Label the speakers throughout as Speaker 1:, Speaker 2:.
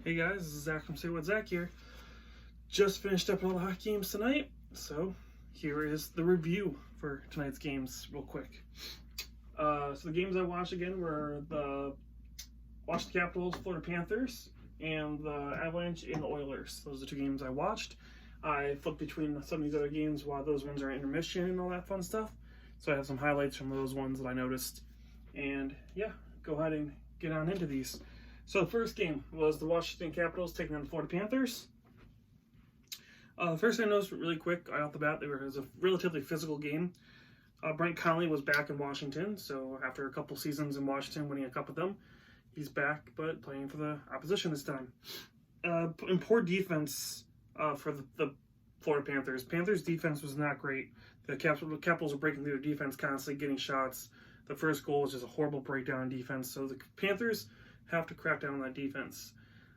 Speaker 1: Hey guys, this is Zach from Say What Zach here. Just finished up all the hockey games tonight, so here is the review for tonight's games real quick. So the games I watched again were the Washington Capitals, Florida Panthers, and the Avalanche and the Oilers. Those are the two games I watched. I flipped between some of these other games while those ones are intermission and all that fun stuff. So I have some highlights from those ones that I noticed. And yeah, go ahead and get on into these. So the first game was the Washington Capitals taking on the Florida Panthers. The first thing I noticed really quick right off the bat, it was a relatively physical game. Brent Connolly was back in Washington, so after a couple seasons in Washington, winning a cup with them, he's back, but playing for the opposition this time. And poor defense for the Florida Panthers. Panthers' defense was not great. The Capitals were breaking through their defense constantly, getting shots. The first goal was just a horrible breakdown in defense, so the Panthers have to crack down on that defense.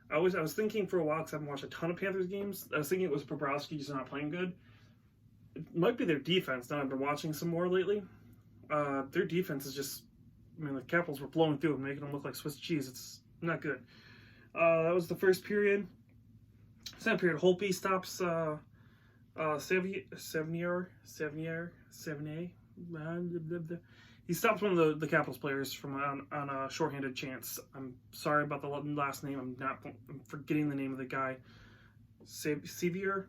Speaker 1: I was thinking for a while, because I haven't watched a ton of Panthers games, I was thinking it was Bobrovsky just not playing good. It might be their defense. Now I've been watching some more lately. Their defense is just, the Capitals were blowing through and making them look like Swiss cheese. It's not good. That was the first period. Second period, Holtby stops Sevnier. He stops one of the Capitals players from on a shorthanded chance. I'm sorry about the last name. I'm forgetting the name of the guy. Sevier.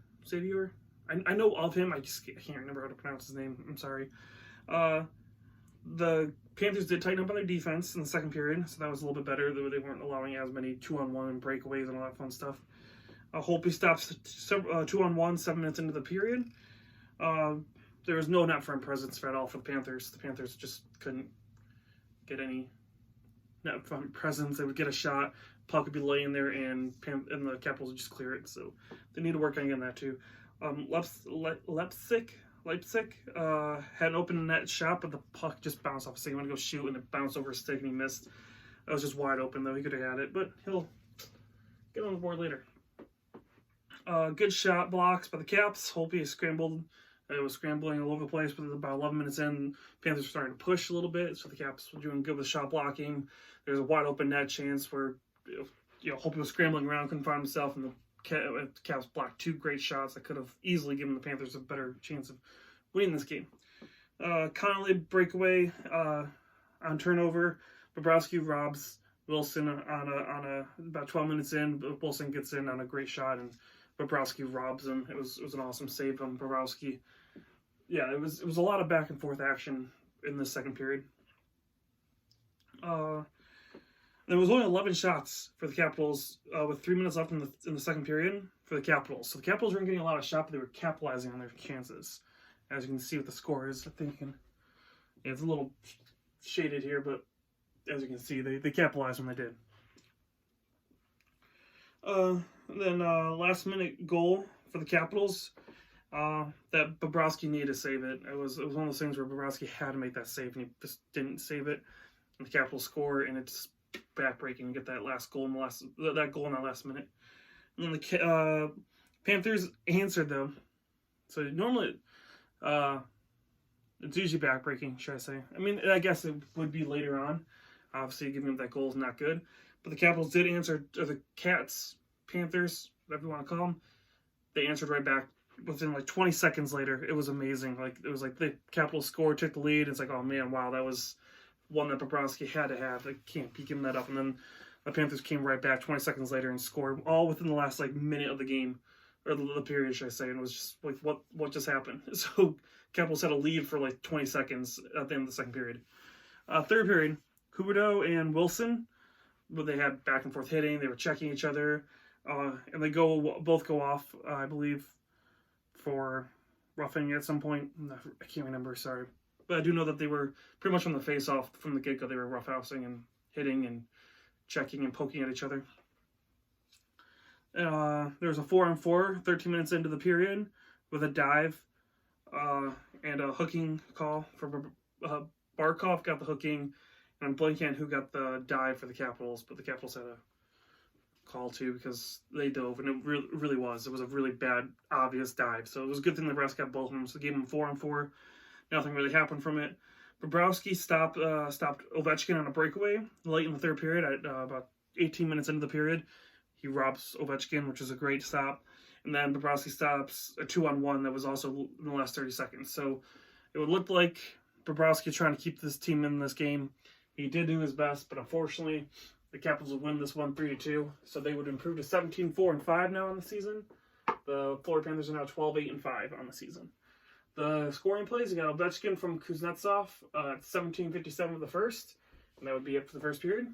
Speaker 1: I know of him. I can't remember how to pronounce his name. I'm sorry. The Panthers did tighten up on their defense in the second period, so that was a little bit better. They weren't allowing as many 2-on-1 and breakaways and all that fun stuff. Holtby stops 2-on-1 7 minutes into the period. There was no net front presence at all for the Panthers. The Panthers just couldn't get any net front presence. They would get a shot, puck would be laying there, and the Capitals would just clear it. So they need to work on getting that too. Leipzig had an open net shot, but the puck just bounced off. So he went to go shoot, and it bounced over his stick, and he missed. That was just wide open, though. He could have had it, but he'll get on the board later. Good shot blocks by the Caps. Holtby scrambled. It was scrambling all over the place, but about 11 minutes in, Panthers were starting to push a little bit, so the Caps were doing good with shot blocking. There was a wide open net chance where Holtby was scrambling around, couldn't find himself, and the Caps blocked two great shots that could have easily given the Panthers a better chance of winning this game. Connolly breakaway on turnover. Bobrovsky robs Wilson on about 12 minutes in. Wilson gets in on a great shot, and Bobrovsky robs him. It was an awesome save from Bobrovsky. Yeah, it was a lot of back and forth action in the second period. There was only 11 shots for the Capitals with 3 minutes left in the second period for the Capitals. So the Capitals weren't getting a lot of shots, but they were capitalizing on their chances. As you can see with the scores, I think it's a little shaded here, but as you can see, they capitalized when they did. Then last minute goal for the Capitals. That Bobrovsky needed to save it. It was one of those things where Bobrovsky had to make that save, and he just didn't save it. And the Capitals score, and it's backbreaking. Get that last goal in that goal in that last minute. And then the Panthers answered though. So normally, it's usually backbreaking, should I say? I guess it would be later on. Obviously, giving up that goal is not good. But the Capitals did answer, or the Panthers, whatever you want to call them, they answered right back within like 20 seconds later. It was amazing. It was like the Capitals scored, took the lead. It's like, oh man, wow, that was one that Bobrovsky had to have. They can't be giving that up. And then the Panthers came right back 20 seconds later and scored all within the last minute of the game, or the period, should I say. And it was just like, what just happened? So Capitals had a lead for 20 seconds at the end of the second period. Third period, Huberdeau and Wilson, but they had back and forth hitting. They were checking each other, and they both go off, I believe, for roughing at some point. I can't remember, sorry. But I do know that they were pretty much from the face-off, from the get-go, they were roughhousing and hitting and checking and poking at each other. There was a 4-on-4, 13 minutes into the period, with a dive and a hooking call for Barkov got the hooking, and I'm blanking on who got the dive for the Capitals, but the Capitals had a call too because they dove, and it really was. It was a really bad, obvious dive. So it was a good thing the refs got both of them. So they gave them 4-on-4. Nothing really happened from it. Bobrovsky stopped Ovechkin on a breakaway late in the third period at about 18 minutes into the period. he robs Ovechkin, which is a great stop. And then Bobrovsky stops a 2-on-1 that was also in the last 30 seconds. So it would look like Bobrovsky trying to keep this team in this game. He did do his best, but unfortunately, the Capitals would win this one 3-2. So they would improve to 17-4-5 now on the season. The Florida Panthers are now 12-8-5 on the season. The scoring plays, you got Ovechkin from Kuznetsov at 17:57 of the first, and that would be it for the first period.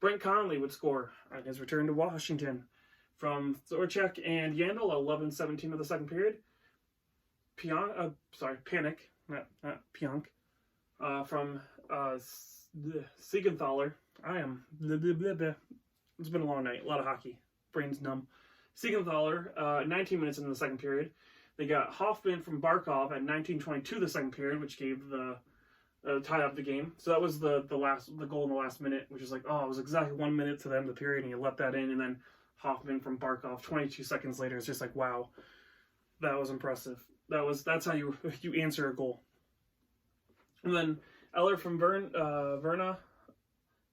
Speaker 1: Brent Connolly would score on his return to Washington from Zorchek and Yandel at 11:17 of the second period. Panic, not Pionk, from Siegenthaler. It's been a long night, a lot of hockey, brain's numb. Siegenthaler, 19 minutes into the second period. They got Hoffman from Barkov at 19:22 the second period, which gave the tie up the game. So that was the goal in the last minute, which is like, it was exactly 1 minute to the end of the period, and you let that in, and then Hoffman from Barkov 22 seconds later. It's just like, wow, that was impressive. That's how you answer a goal. And then Eller from Verna,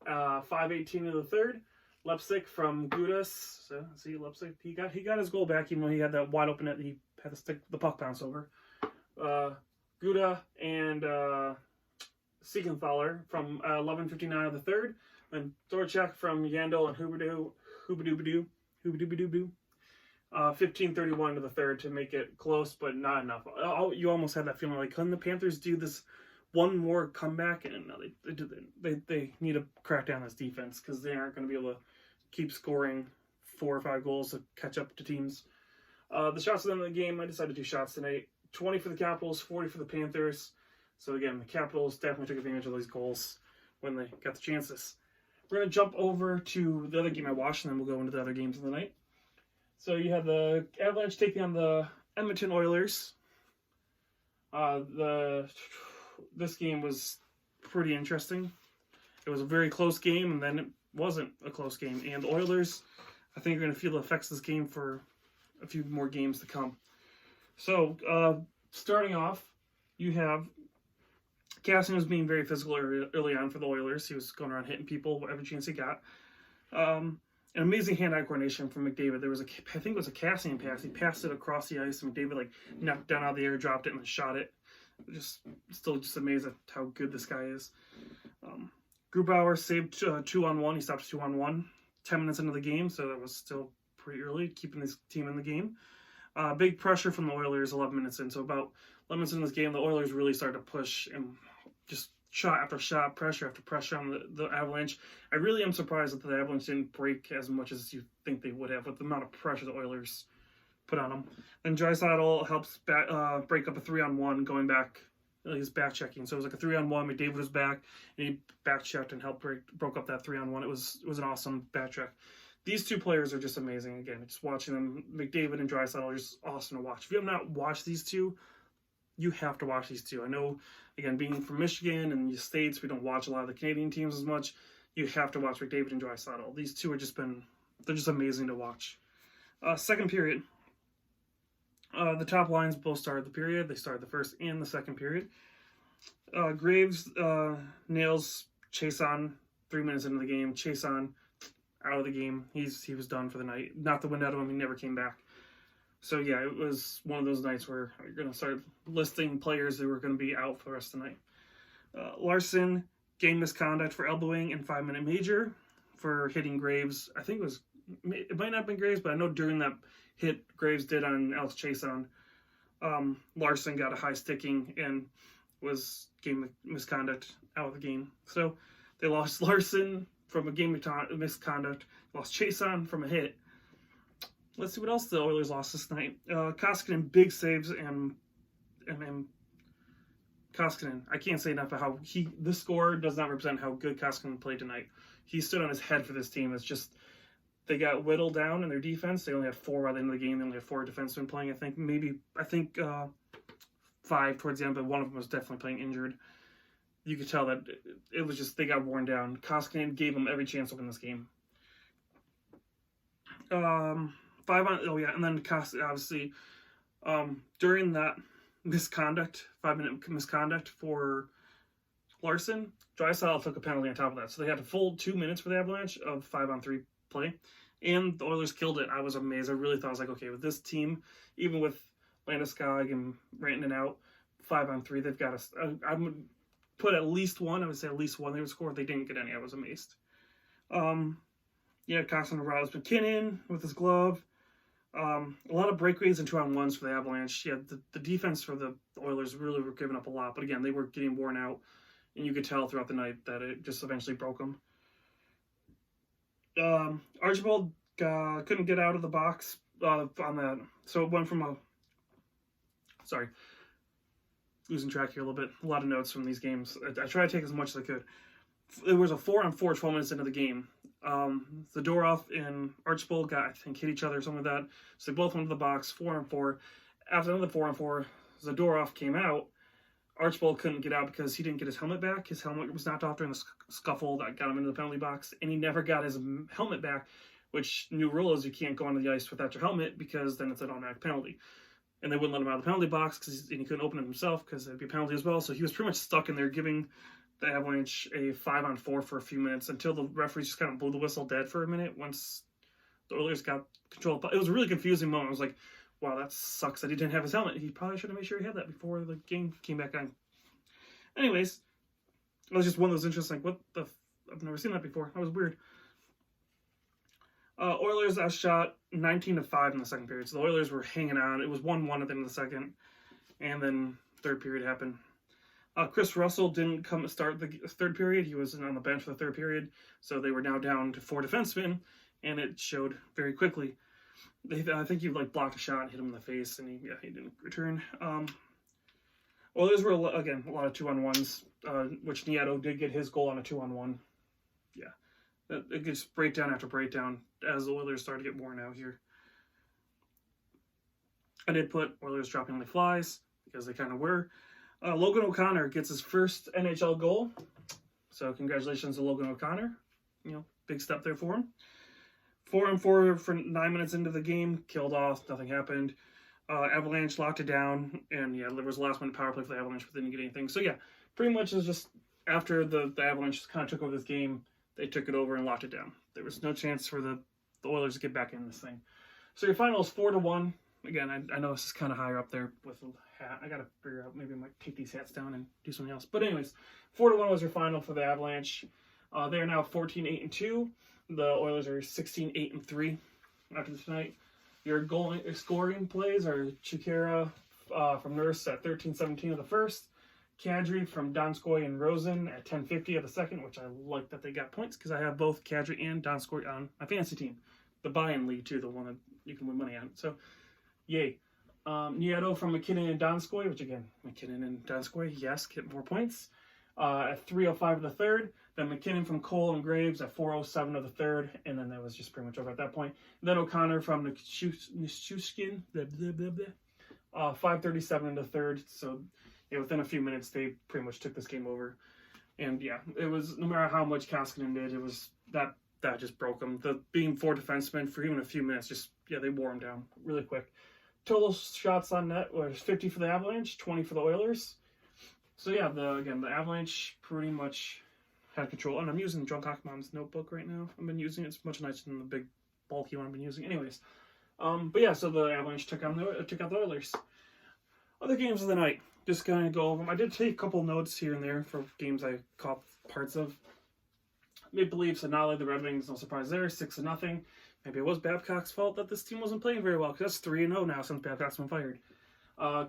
Speaker 1: 5:18 of the third. Lepsic from Gudas. So see, Lepsic, he got his goal back, even though he had that wide open net. He had to stick the puck bounce over. Guda and Siegenthaler from 11:59 of the third. And Zorchek from Yandel and Hubadoo. 15:31 to the third to make it close, but not enough. You almost had that feeling like, couldn't the Panthers do this one more comeback? And no, they need to crack down this defense, because they aren't going to be able to keep scoring 4 or 5 goals to catch up to teams. The shots at the end of the game, I decided to do shots tonight. 20 for the Capitals, 40 for the Panthers. So again, the Capitals definitely took advantage of these goals when they got the chances. We're going to jump over to the other game I watched, and then we'll go into the other games of the night. So you have the Avalanche taking on the Edmonton Oilers. This game was pretty interesting. It was a very close game, and then it wasn't a close game. And the Oilers, I think, are going to feel the effects of this game for a few more games to come. So, starting off, you have Cassian was being very physical early on for the Oilers. He was going around hitting people every chance he got. An amazing hand-eye coordination from McDavid. There was I think it was a Cassian pass. He passed it across the ice, and McDavid knocked down out of the air, dropped it, and then shot it. Still amazed at how good this guy is. Grubauer saved 2-on-1. He stopped 2-on-1 10 minutes into the game, so that was still pretty early, keeping this team in the game. Big pressure from the Oilers 11 minutes in. So about 11 minutes in this game, the Oilers really started to push and just shot after shot, pressure after pressure on the Avalanche. I really am surprised that the Avalanche didn't break as much as you think they would have with the amount of pressure the Oilers put on them. Then Draisaitl helps break up a 3-on-1 going back. He's back checking. So it was like a 3-on-1. McDavid was back, and he back checked and helped broke up that 3-on-1. It was an awesome back check. These two players are just amazing. Again, just watching them, McDavid and Draisaitl, are just awesome to watch. If you have not watched these two, you have to watch these two. I know, again, being from Michigan and the States, we don't watch a lot of the Canadian teams as much. You have to watch McDavid and Draisaitl. These two are they're just amazing to watch. Second period. The top lines both started the period. They started the first and the second period. Graves nails Chason 3 minutes into the game. Chason out of the game. He was done for the night. Knocked the wind out of him. He never came back. So yeah, it was one of those nights where you're going to start listing players who were going to be out for the rest of the night. Larson, game misconduct for elbowing and 5-minute major for hitting Graves. I think it might not have been Graves, but I know during that hit Graves did on Alex Chason, Larson got a high sticking and was game misconduct out of the game. So they lost Larson from a game misconduct, lost Chason from a hit. Let's see what else the Oilers lost this night. Koskinen, big saves, and Koskinen, I can't say enough about how this score does not represent how good Koskinen played tonight. He stood on his head for this team. It's just, they got whittled down in their defense. They only had 4 by the end of the game. They only had 4 defensemen playing. I think 5 towards the end, but one of them was definitely playing injured. You could tell that it was just, they got worn down. Koskinen gave them every chance to win this game. And then obviously, during that misconduct, 5-minute misconduct for Larson, Draisaitl took a penalty on top of that. So they had a full 2 minutes for the Avalanche of 5-on-3 play. And the Oilers killed it. I was amazed. I really thought, I was like, okay, with this team, even with Landeskog and Rantanen out, 5-on-3, they've got us. I would put at least one. I would say at least one they would score. They didn't get any. I was amazed. Yeah, Costin Rouse McKinnon with his glove. A lot of breakaways and 2-on-1s for the Avalanche. Yeah, the defense for the Oilers really were giving up a lot. But again, they were getting worn out. And you could tell throughout the night that it just eventually broke them. Archibald couldn't get out of the box on that. So it went from a... Sorry. Losing track here a little bit. A lot of notes from these games. I try to take as much as I could. It was a 4-on-4 12 minutes into the game. Zadorov and Archibald got, I think, hit each other or something like that. So they both went to the box, 4-on-4. After another 4-on-4, Zadorov came out. Archibald couldn't get out because he didn't get his helmet back. His helmet was knocked off during the scuffle that got him into the penalty box, and he never got his helmet back, which new rule is you can't go onto the ice without your helmet because then it's an automatic penalty. And they wouldn't let him out of the penalty box because he couldn't open it himself because it'd be a penalty as well. So he was pretty much stuck in there giving the Avalanche a 5-on-4 for a few minutes until the referees just kind of blew the whistle dead for a minute once the Oilers got control. It was a really confusing moment. I was like, wow, that sucks that he didn't have his helmet. He probably should have made sure he had that before the game came back on. Anyways, it was just one of those interesting, like, I've never seen that before. That was weird. Oilers shot 19-5 in the second period. So the Oilers were hanging on. It was 1-1 at the end of the second. And then third period happened. Chris Russell didn't come start the third period. He was on the bench for the third period. So they were now down to 4 defensemen. And it showed very quickly. I think he blocked a shot, hit him in the face, and he didn't return. Oilers were, again, a lot of 2-on-1s, which Nieto did get his goal on a 2-on-1. Yeah. It gets breakdown after breakdown as the Oilers started to get worn out here. I did put Oilers dropping only flies, because they kind of were. Logan O'Connor gets his first NHL goal. So congratulations to Logan O'Connor. Big step there for him. 4-on-4 for 9 minutes into the game. Killed off. Nothing happened. Avalanche locked it down. And, there was a last-minute power play for the Avalanche, but they didn't get anything. So, pretty much it was just after the Avalanche kind of took over this game, they took it over and locked it down. There was no chance for the Oilers to get back in this thing. So your final is 4-1. Again, I know this is kind of higher up there with the hat. I got to figure out, maybe I might take these hats down and do something else. But anyways, 4-1 was your final for the Avalanche. They are now 14-8-2. The Oilers are 16-8-3 after tonight. Your scoring plays are Chikara from Nurse at 13-17 of the first. Kadri from Donskoy and Rosen at 10:50 of the second, which I like that they got points because I have both Kadri and Donskoy on my fantasy team. The buy-in league, too, the one that you can win money on. So, yay. Nieto from McKinnon and Donskoy, which, again, McKinnon and Donskoy, yes, get more points. At 3:05 of the third. Then McKinnon from Cole and Graves at 4:07 of the third. And then that was just pretty much over at that point. Then O'Connor from Nichushkin, 5:37 of the third. So, within a few minutes, they pretty much took this game over. And, it was, no matter how much Koskinen did, it was, that just broke them. Being 4 defensemen for even a few minutes, just, they wore them down really quick. Total shots on net was 50 for the Avalanche, 20 for the Oilers. So, the Avalanche pretty much had control. And I'm using Drunk Hockman's notebook right now. I've been using it. It's much nicer than the big, bulky one I've been using. Anyways. So the Avalanche took out the Oilers. Other games of the night. Just going to go over them. I did take a couple notes here and there for games I caught parts of. Maple Leafs and Nolly, the Red Wings, no surprise there, 6-0. Maybe it was Babcock's fault that this team wasn't playing very well, because that's 3-0 now since Babcock's been fired.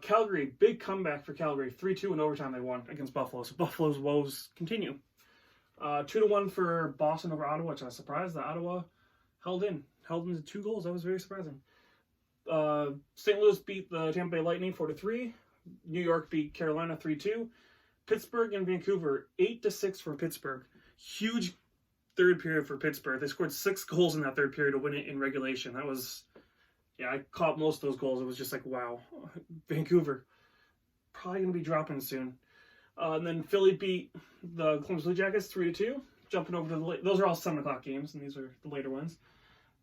Speaker 1: Calgary, big comeback for Calgary. 3-2 in overtime they won against Buffalo. So Buffalo's woes continue. 2-1 for Boston over Ottawa, which I was surprised that Ottawa held into 2 goals. That was very surprising. St. Louis beat the Tampa Bay Lightning 4-3. New York beat Carolina 3-2. Pittsburgh and Vancouver 8-6 for Pittsburgh. Huge third period for Pittsburgh. They scored 6 goals in that third period to win it in regulation. That was, I caught most of those goals. It was just like, wow. Vancouver probably going to be dropping soon. And then Philly beat the Columbus Blue Jackets 3-2. Jumping over to those are all 7 o'clock games, and these are the later ones.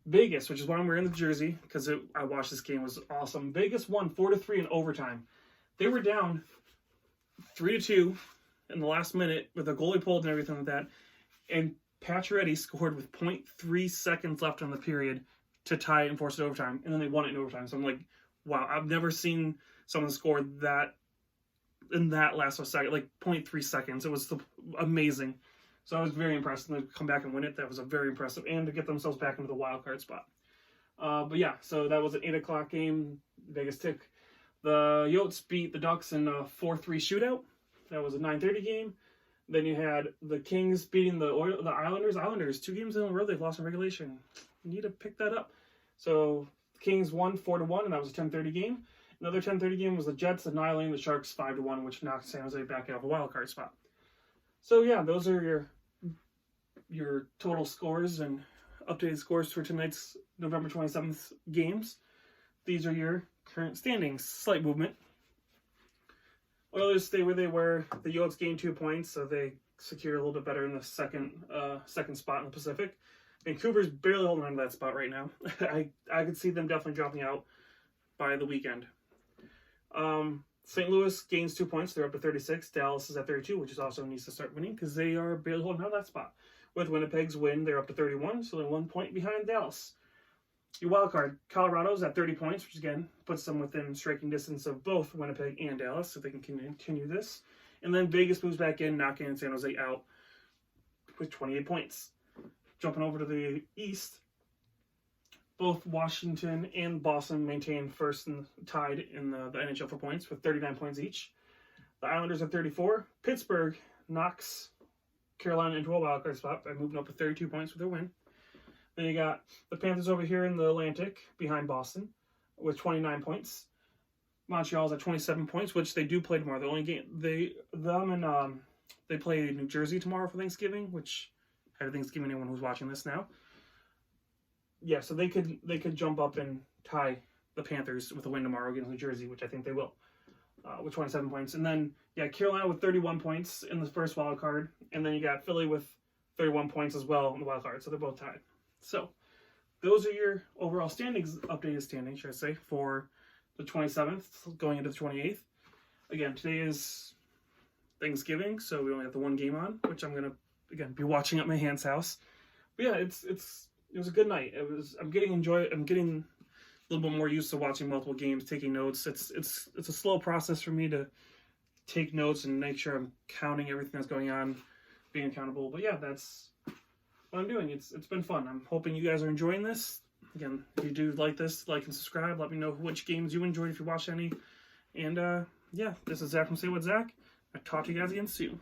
Speaker 1: Vegas, which is why I'm wearing the jersey, because I watched this game, was awesome. Vegas won 4-3 in overtime. They were down 3-2 in the last minute with a goalie pulled and everything like that. And Pacioretty scored with 0.3 seconds left on the period to tie it and force it overtime, and then they won it in overtime. So I'm like, wow, I've never seen someone score that in that last second, like 0.3 seconds. It was amazing. So I was very impressed, and to come back and win it, that was a very impressive, and to get themselves back into the wild card spot. But yeah, so that was an 8 o'clock game. Vegas took the Yotes beat the Ducks in a 4-3 shootout. That was a 9:30 game. Then you had the Kings beating the Islanders. Islanders, 2 games in a row they've lost in regulation. You need to pick that up. So the Kings won 4-1, and that was a 10:30 game. Another 10:30 game was the Jets annihilating the Sharks 5-1, which knocked San Jose back out of a wild card spot. So yeah, those are your total scores and updated scores for tonight's November 27th games. These are your current standings. Slight movement. Oilers stay where they were. The Yotes gained 2 points, so they secure a little bit better in the second spot in the Pacific. Vancouver's barely holding on to that spot right now. I could see them definitely dropping out by the weekend. St. Louis gains 2 points. They're up to 36. Dallas is at 32, which is also needs to start winning because they are barely holding on to that spot. With Winnipeg's win, they're up to 31, so they're 1 point behind Dallas. Your wild card, Colorado's at 30 points, which again puts them within striking distance of both Winnipeg and Dallas, so they can continue this. And then Vegas moves back in, knocking San Jose out with 28 points. Jumping over to the East, both Washington and Boston maintain first and tied in the NHL for points with 39 points each. The Islanders at 34. Pittsburgh knocks Carolina into a wild card spot by moving up to 32 points with their win. Then you got the Panthers over here in the Atlantic behind Boston with 29 points. Montreal's at 27 points, which they do play tomorrow. The only game they play New Jersey tomorrow for Thanksgiving, which happy Thanksgiving anyone who's watching this now. Yeah, so they could jump up and tie the Panthers with a win tomorrow against New Jersey, which I think they will, with 27 points. And then Carolina with 31 points in the first wild card, and then you got Philly with 31 points as well in the wild card. So they're both tied. So those are your overall standings, updated standings, should I say, for the 27th going into the 28th. Again, today is Thanksgiving, so we only have the one game on, which I'm gonna again be watching at my aunt's house. But yeah, it was a good night. I'm getting a little bit more used to watching multiple games, taking notes. It's a slow process for me to take notes and make sure I'm counting everything that's going on, being accountable. But yeah, that's what I'm doing. It's been fun. I'm hoping you guys are enjoying this. Again, if you do like this, like and subscribe. Let me know which games you enjoyed if you watched any. And yeah, this is Zach from Say What Zach. I'll talk to you guys again soon.